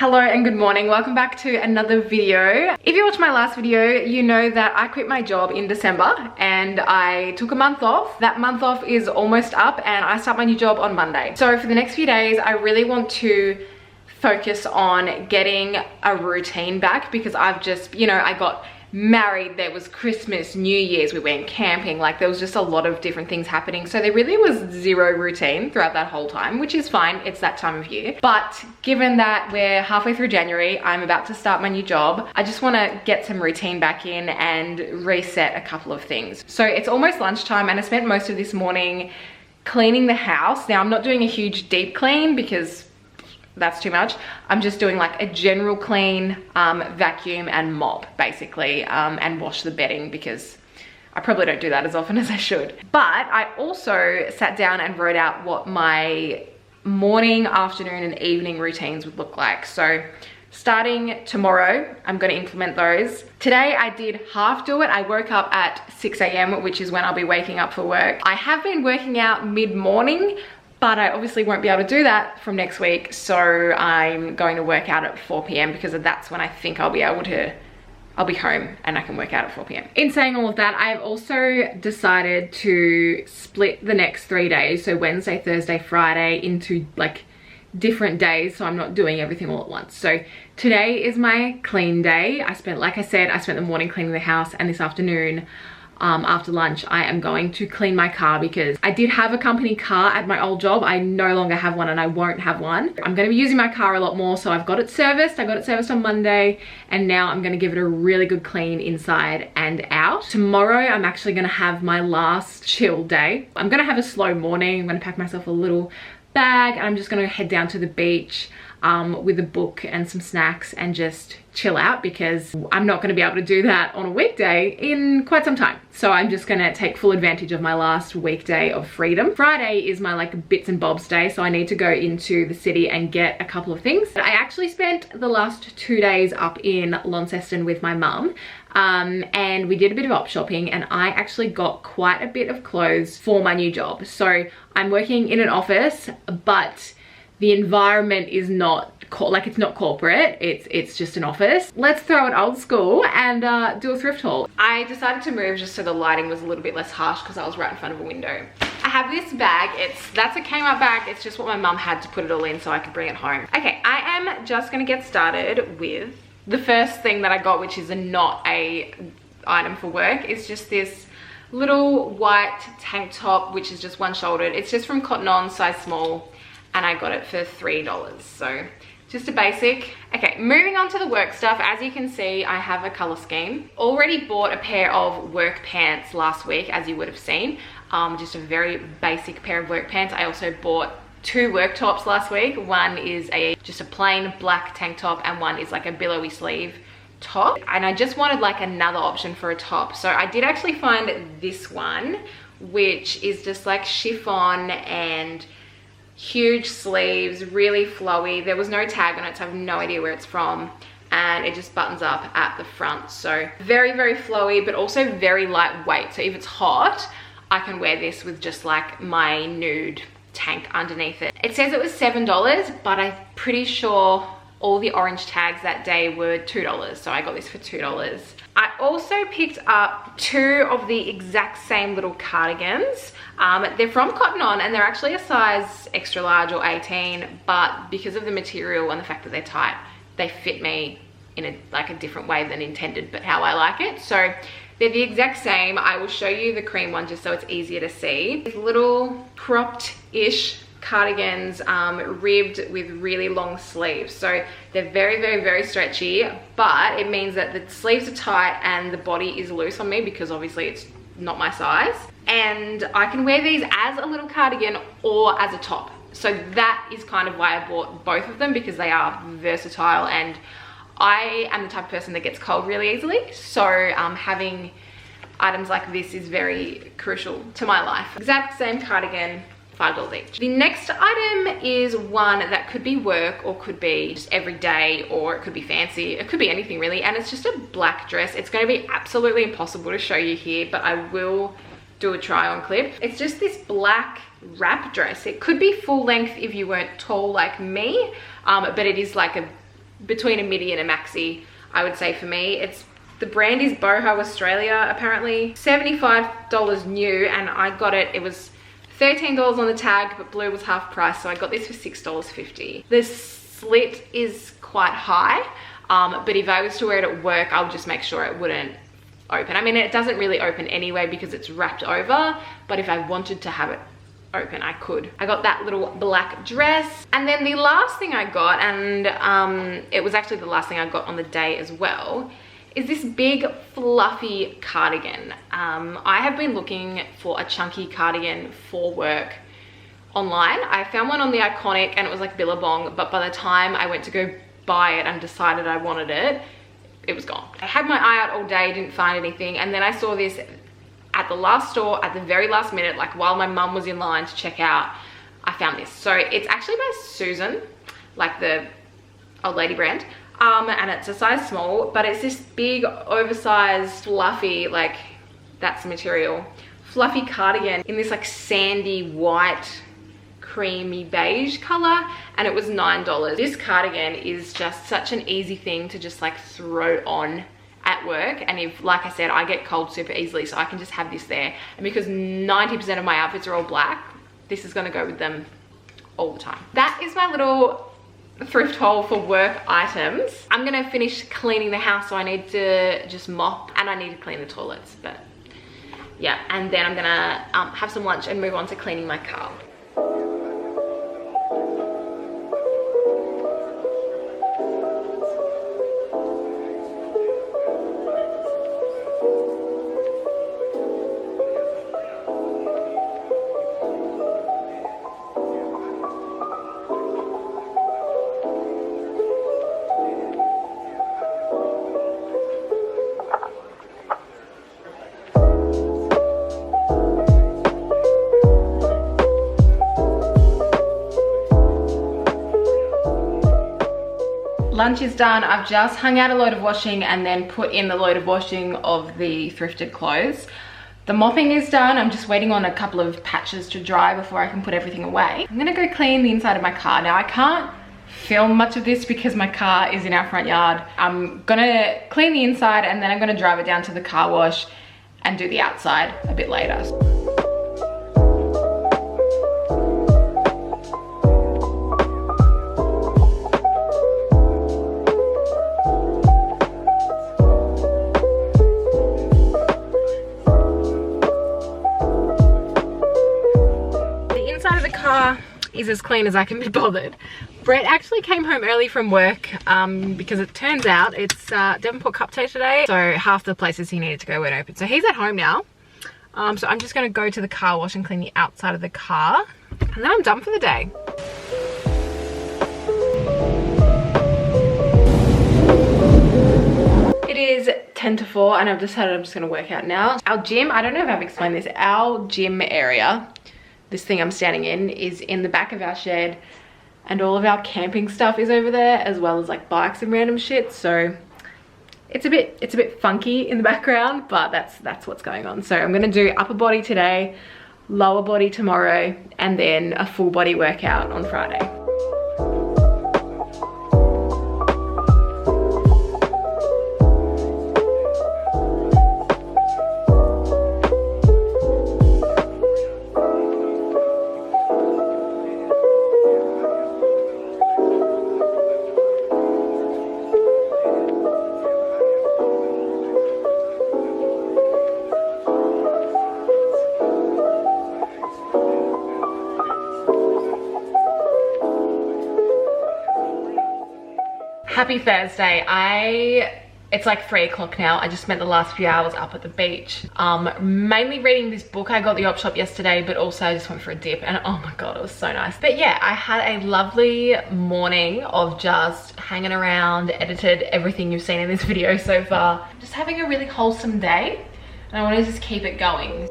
Hello and good morning. Welcome back to another video. If you watched my last video, you know that I quit my job in December and I took a month off. That month off is almost up and I start my new job on Monday. So for the next few days, I really want to focus on getting a routine back because I've just, I got married, there was Christmas, New Year's, we went camping, like there was just a lot of different things happening. So there really was zero routine throughout that whole time, which is fine, it's that time of year. But given that we're halfway through January, I'm about to start my new job, I just want to get some routine back in and reset a couple of things. So it's almost lunchtime and I spent most of this morning cleaning the house. Now I'm not doing a huge deep clean because that's too much. I'm just doing like a general clean, vacuum and mop basically, and wash the bedding because I probably don't do that as often as I should. But I also sat down and wrote out what my morning, afternoon and evening routines would look like. So starting tomorrow, I'm going to implement those. Today I did half do it. I woke up at 6 a.m, which is when I'll be waking up for work. I have been working out mid-morning, but I obviously won't be able to do that from next week. So I'm going to work out at 4 p.m. because that's when I think I'll be home and I can work out at 4 p.m. In saying all of that, I've also decided to split the next 3 days. So Wednesday, Thursday, Friday into like different days. So I'm not doing everything all at once. So today is my clean day. Like I said, I spent the morning cleaning the house and this afternoon, after lunch, I am going to clean my car because I did have a company car at my old job. I no longer have one and I won't have one. I'm going to be using my car a lot more, so I've got it serviced. I got it serviced on Monday and now I'm going to give it a really good clean inside and out. Tomorrow I'm actually going to have my last chill day. I'm going to have a slow morning. I'm going to pack myself a little bag and I'm just going to head down to the beach with a book and some snacks and just chill out because I'm not going to be able to do that on a weekday in quite some time. So I'm just going to take full advantage of my last weekday of freedom. Friday is my like bits and bobs day, so I need to go into the city and get a couple of things. I actually spent the last 2 days up in Launceston with my mum. And we did a bit of op shopping and I actually got quite a bit of clothes for my new job. So I'm working in an office, but the environment is not it's not corporate, it's just an office. Let's throw it old school and do a thrift haul. I decided to move just so the lighting was a little bit less harsh because I was right in front of a window. I have this bag, that's a Kmart bag, it's just what my mum had to put it all in so I could bring it home. Okay, I am just gonna get started with the first thing that I got, which is not a item for work. It's just this little white tank top, which is just one-shouldered. It's just from Cotton On, size small, and I got it for $3. So just a basic. Okay, moving on to the work stuff. As you can see, I have a color scheme. Already bought a pair of work pants last week, as you would have seen. Just a very basic pair of work pants. I also bought 2 work tops last week. One is just a plain black tank top and one is like a billowy sleeve top. And I just wanted like another option for a top. So I did actually find this one, which is just like chiffon and huge sleeves, really flowy. There was no tag on it, so I have no idea where it's from. And it just buttons up at the front. So very, very flowy, but also very lightweight. So if it's hot, I can wear this with just like my nude tank underneath it. It says it was $7, but I'm pretty sure all the orange tags that day were $2. So I got this for $2. I also picked up 2 of the exact same little cardigans. They're from Cotton On and they're actually a size extra large or 18, but because of the material and the fact that they're tight, they fit me in a different way than intended, but how I like it. So they're the exact same. I will show you the cream one just so it's easier to see. These little cropped-ish cardigans, ribbed with really long sleeves. So they're very, very, very stretchy, but it means that the sleeves are tight and the body is loose on me because obviously it's not my size. And I can wear these as a little cardigan or as a top. So that is kind of why I bought both of them, because they are versatile and I am the type of person that gets cold really easily. So having items like this is very crucial to my life. Exact same cardigan, $5 each. The next item is one that could be work or could be just every day, or it could be fancy. It could be anything really. And it's just a black dress. It's going to be absolutely impossible to show you here, but I will do a try on clip. It's just this black wrap dress. It could be full length if you weren't tall like me, but it is like a between a midi and a maxi, I would say for me. The brand is Boho Australia, apparently. $75 new, and I got it, it was $13 on the tag, but blue was half price, so I got this for $6.50. The slit is quite high, but if I was to wear it at work, I would just make sure it wouldn't open. I mean, it doesn't really open anyway because it's wrapped over, but if I wanted to have it open, I could. I got that little black dress, and then the last thing I got, and it was actually the last thing I got on the day as well, is this big fluffy cardigan. I have been looking for a chunky cardigan for work online. I found one on the Iconic and it was like Billabong, but by the time I went to go buy it and decided I wanted it, it was gone. I had my eye out all day, didn't find anything, and then I saw this at the last store at the very last minute, like while my mum was in line to check out. I found this. So it's actually by Susan, like the old lady brand. And it's a size small, but it's this big oversized fluffy, like that's the material, fluffy cardigan in this like sandy white creamy beige color, and it was $9. This cardigan is just such an easy thing to just like throw on at work, and if, like I said, I get cold super easily, so I can just have this there, and because 90% of my outfits are all black, this is going to go with them all the time. That is my little thrift haul for work items. I'm gonna finish cleaning the house, so I need to just mop and I need to clean the toilets, but yeah, and then I'm gonna have some lunch and move on to cleaning my car. Lunch is done. I've just hung out a load of washing and then put in the load of washing of the thrifted clothes. The mopping is done. I'm just waiting on a couple of patches to dry before I can put everything away. I'm gonna go clean the inside of my car. Now I can't film much of this because my car is in our front yard. I'm gonna clean the inside and then I'm gonna drive it down to the car wash and do the outside a bit later. Is as clean as I can be bothered. Brett actually came home early from work because it turns out it's Devonport Cup Day today, so half the places he needed to go weren't open. So he's at home now. So I'm just going to go to the car wash and clean the outside of the car, and then I'm done for the day. It is 10 to 4 and I've decided I'm just going to work out now. Our gym, I don't know if I've explained this, our gym area, this thing I'm standing in, is in the back of our shed, and all of our camping stuff is over there, as well as like bikes and random shit. So it's a bit funky in the background, but that's what's going on. So I'm gonna do upper body today, lower body tomorrow, and then a full body workout on Friday. Happy Thursday. It's like 3 o'clock now. I just spent the last few hours up at the beach, mainly reading this book I got at the op shop yesterday, but also I just went for a dip, and oh my god, it was so nice. But yeah, I had a lovely morning of just hanging around, edited everything you've seen in this video so far, just having a really wholesome day, and I want to just keep it going.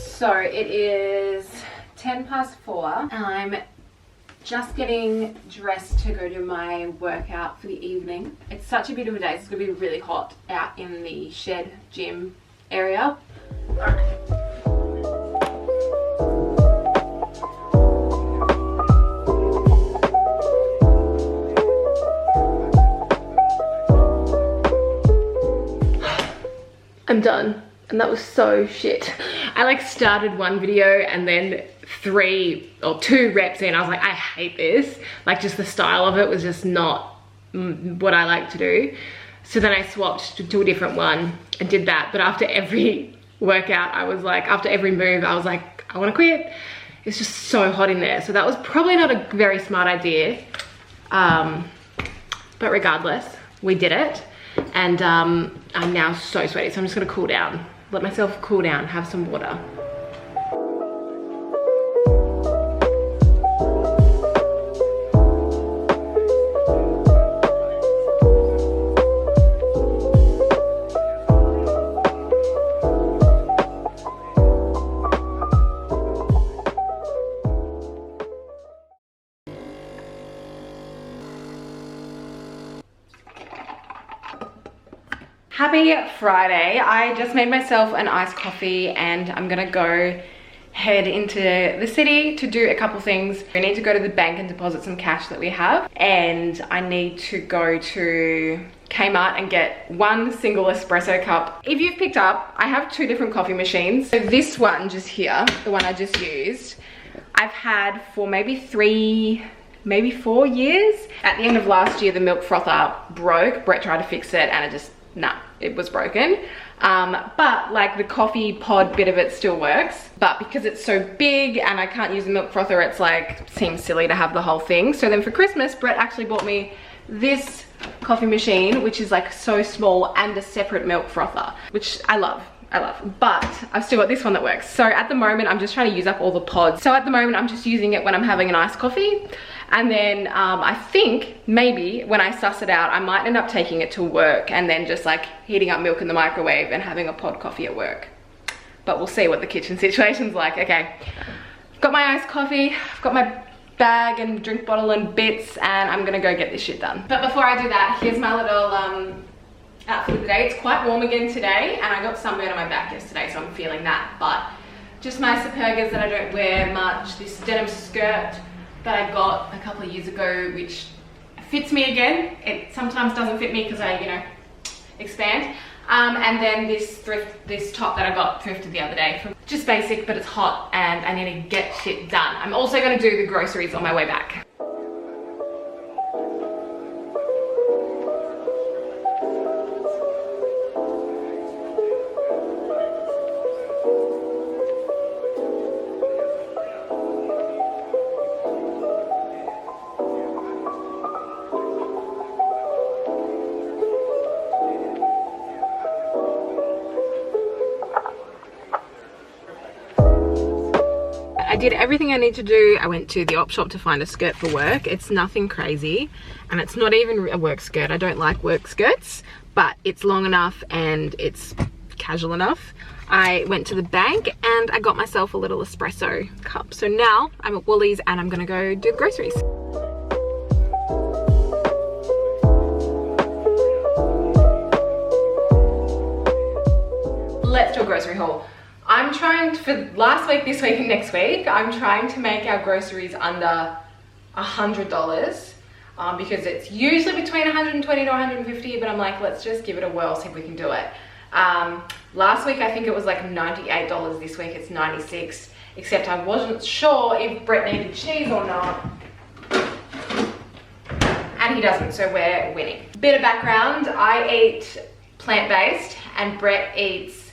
So it is 10 past 4 and I'm Just getting dressed to go to my workout for the evening. It's such a beautiful day. It's gonna be really hot out in the shed gym area. I'm done, and that was so shit. I like started one video and then 2 reps in, I was like, I hate this. Like, just the style of it was just not what I like to do. So then I swapped to a different one and did that. But after every workout, I was like, after every move, I was like, I want to quit. It's just so hot in there. So that was probably not a very smart idea. But regardless, we did it. And I'm now so sweaty, so I'm just gonna cool down. Let myself cool down, have some water. Happy Friday. I just made myself an iced coffee and I'm gonna go head into the city to do a couple things. I need to go to the bank and deposit some cash that we have, and I need to go to Kmart and get one single espresso cup. If you've picked up, I have 2 different coffee machines. So this one just here, the one I just used, I've had for maybe 3, maybe 4 years. At the end of last year, the milk frother broke. Brett tried to fix it and it was broken. But like the coffee pod bit of it still works. But because it's so big and I can't use the milk frother, it's like, seems silly to have the whole thing. So then for Christmas, Brett actually bought me this coffee machine, which is like so small, and a separate milk frother, which I love. But I've still got this one that works. So at the moment, I'm just trying to use up all the pods. So at the moment, I'm just using it when I'm having an iced coffee. And then I think maybe when I suss it out, I might end up taking it to work and then just like heating up milk in the microwave and having a pod coffee at work. But we'll see what the kitchen situation's like. Okay, I've got my iced coffee, I've got my bag and drink bottle and bits, and I'm gonna go get this shit done. But before I do that, here's my little outfit of the day. It's quite warm again today, and I got sunburn on my back yesterday, so I'm feeling that. But just my Supergas that I don't wear much, this denim skirt that I got a couple of years ago, which fits me again. It sometimes doesn't fit me because I, you know, expand. And then this top that I got thrifted the other day. Just basic, but it's hot and I need to get shit done. I'm also gonna do the groceries on my way back. I did everything I need to do. I went to the op shop to find a skirt for work. It's nothing crazy, and it's not even a work skirt. I don't like work skirts, but it's long enough and it's casual enough. I went to the bank and I got myself a little espresso cup. So now I'm at Woolies and I'm gonna go do the groceries. Let's do a grocery haul. I'm trying to, for last week, this week and next week, I'm trying to make our groceries under $100 because it's usually between 120 to 150, but I'm like, let's just give it a whirl, see if we can do it. Last week, I think it was like $98. This week, it's $96, except I wasn't sure if Brett needed cheese or not. And he doesn't, so we're winning. Bit of background, I eat plant-based and Brett eats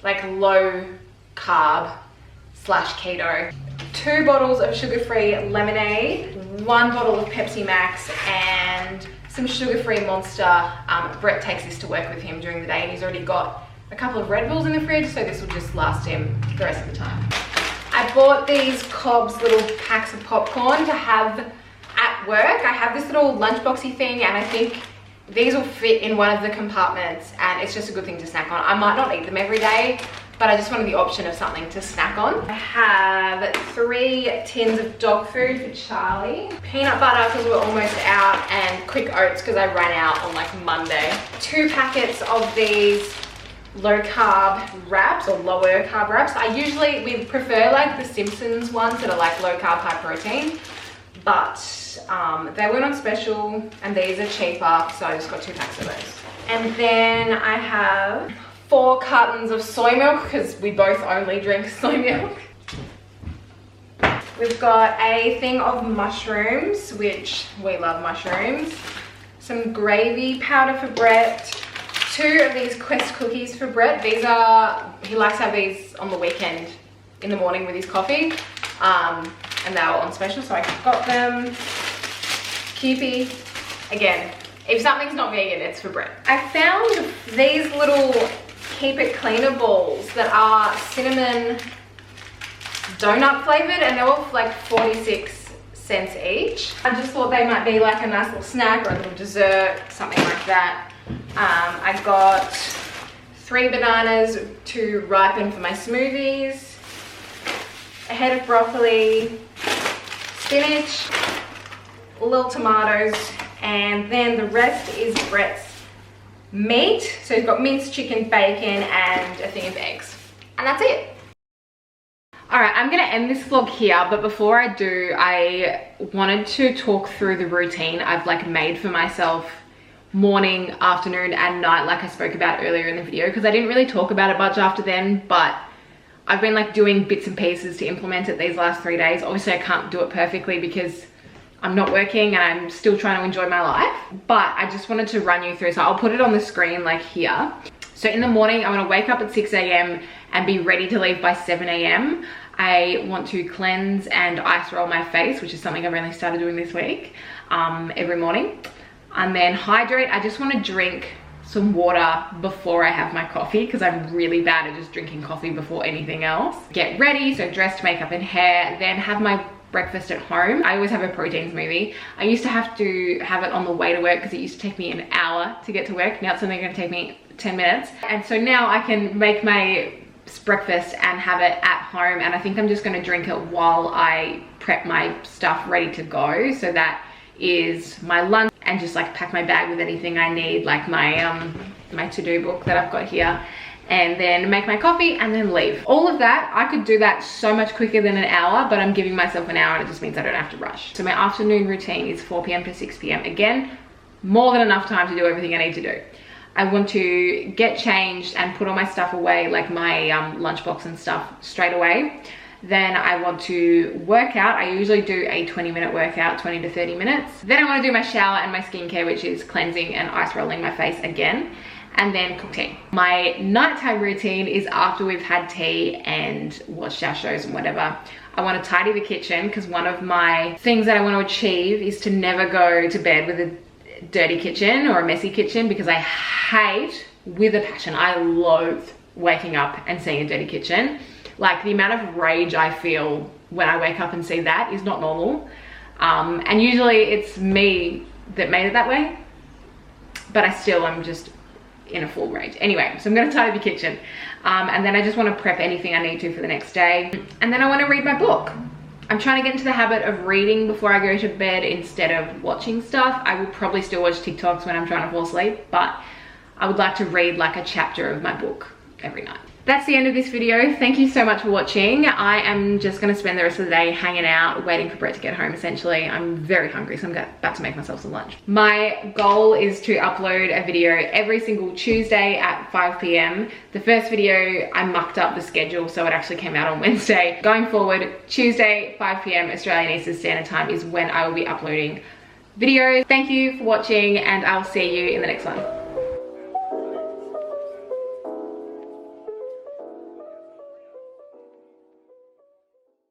like low carb / keto. 2 bottles of sugar-free lemonade, 1 bottle of Pepsi Max, and some sugar-free Monster. Brett takes this to work with him during the day, and he's already got a couple of Red Bulls in the fridge, so this will just last him the rest of the time. I bought these Cobb's little packs of popcorn to have at work. I have this little lunchboxy thing, and I think these will fit in one of the compartments, and it's just a good thing to snack on. I might not eat them every day, but I just wanted the option of something to snack on. I have 3 tins of dog food for Charlie, peanut butter because we're almost out, and quick oats because I ran out on like Monday. 2 packets of these low carb wraps or lower carb wraps. We prefer like the Simpsons ones that are like low carb, high protein, but they weren't on special and these are cheaper, so I just got 2 packs of those. And then I have 4 cartons of soy milk because we both only drink soy milk. We've got a thing of mushrooms, which we love mushrooms. Some gravy powder for Brett. 2 of these Quest cookies for Brett. These are, he likes to have these on the weekend in the morning with his coffee. And they were on special, so I got them. Kewpie. Again, if something's not vegan, it's for Brett. I found these little Keep It Cleaner balls that are cinnamon donut flavored, and they're all like 46 cents each. I just thought they might be like a nice little snack or a little dessert, something like that. I got 3 bananas to ripen for my smoothies, a head of broccoli, spinach, little tomatoes, and then the rest is Brett's meat. So he's got minced chicken, bacon, and a thing of eggs. And that's it. Alright, I'm gonna end this vlog here, but before I do, I wanted to talk through the routine I've like made for myself morning, afternoon, and night, like I spoke about earlier in the video, because I didn't really talk about it much after then, but I've been like doing bits and pieces to implement it these last 3 days. Obviously I can't do it perfectly because I'm not working and I'm still trying to enjoy my life, but I just wanted to run you through. So I'll put it on the screen like here. So in the morning, I'm gonna wake up at 6 a.m. and be ready to leave by 7 a.m. I want to cleanse and ice roll my face, which is something I've only started doing this week, every morning. And then hydrate. I just want to drink some water before I have my coffee because I'm really bad at just drinking coffee before anything else. Get ready, so dressed, makeup and hair, then have my breakfast at home. I always have a protein smoothie. I used to have it on the way to work because it used to take me an hour to get to work. Now it's only going to take me 10 minutes. And so now I can make my breakfast and have it at home, and I think I'm just going to drink it while I prep my stuff ready to go. So that is my lunch, and just like pack my bag with anything I need, like my my to-do book that I've got here, and then make my coffee and then leave. All of that, I could do that so much quicker than an hour, but I'm giving myself an hour and it just means I don't have to rush. So my afternoon routine is 4 p.m. to 6 p.m. Again, more than enough time to do everything I need to do. I want to get changed and put all my stuff away, like my lunchbox and stuff, straight away. Then I want to work out. I usually do a 20-minute workout, 20 to 30 minutes. Then I want to do my shower and my skincare, which is cleansing and ice rolling my face again, and then cook tea. My nighttime routine is after we've had tea and watched our shows and whatever. I want to tidy the kitchen because one of my things that I want to achieve is to never go to bed with a dirty kitchen or a messy kitchen, because I hate with a passion, I loathe waking up and seeing a dirty kitchen. Like the amount of rage I feel when I wake up and see that is not normal. And usually it's me that made it that way, but I still am just in a full rage. Anyway, so I'm gonna tidy the kitchen. And then I just wanna prep anything I need to for the next day. And then I wanna read my book. I'm trying to get into the habit of reading before I go to bed instead of watching stuff. I will probably still watch TikToks when I'm trying to fall asleep, but I would like to read like a chapter of my book every night. That's the end of this video. Thank you so much for watching. I am just gonna spend the rest of the day hanging out, waiting for Brett to get home, essentially. I'm very hungry, so I'm about to make myself some lunch. My goal is to upload a video every single Tuesday at 5 p.m. The first video, I mucked up the schedule, so it actually came out on Wednesday. Going forward, Tuesday, 5 p.m. Australian Eastern Standard Time is when I will be uploading videos. Thank you for watching, and I'll see you in the next one.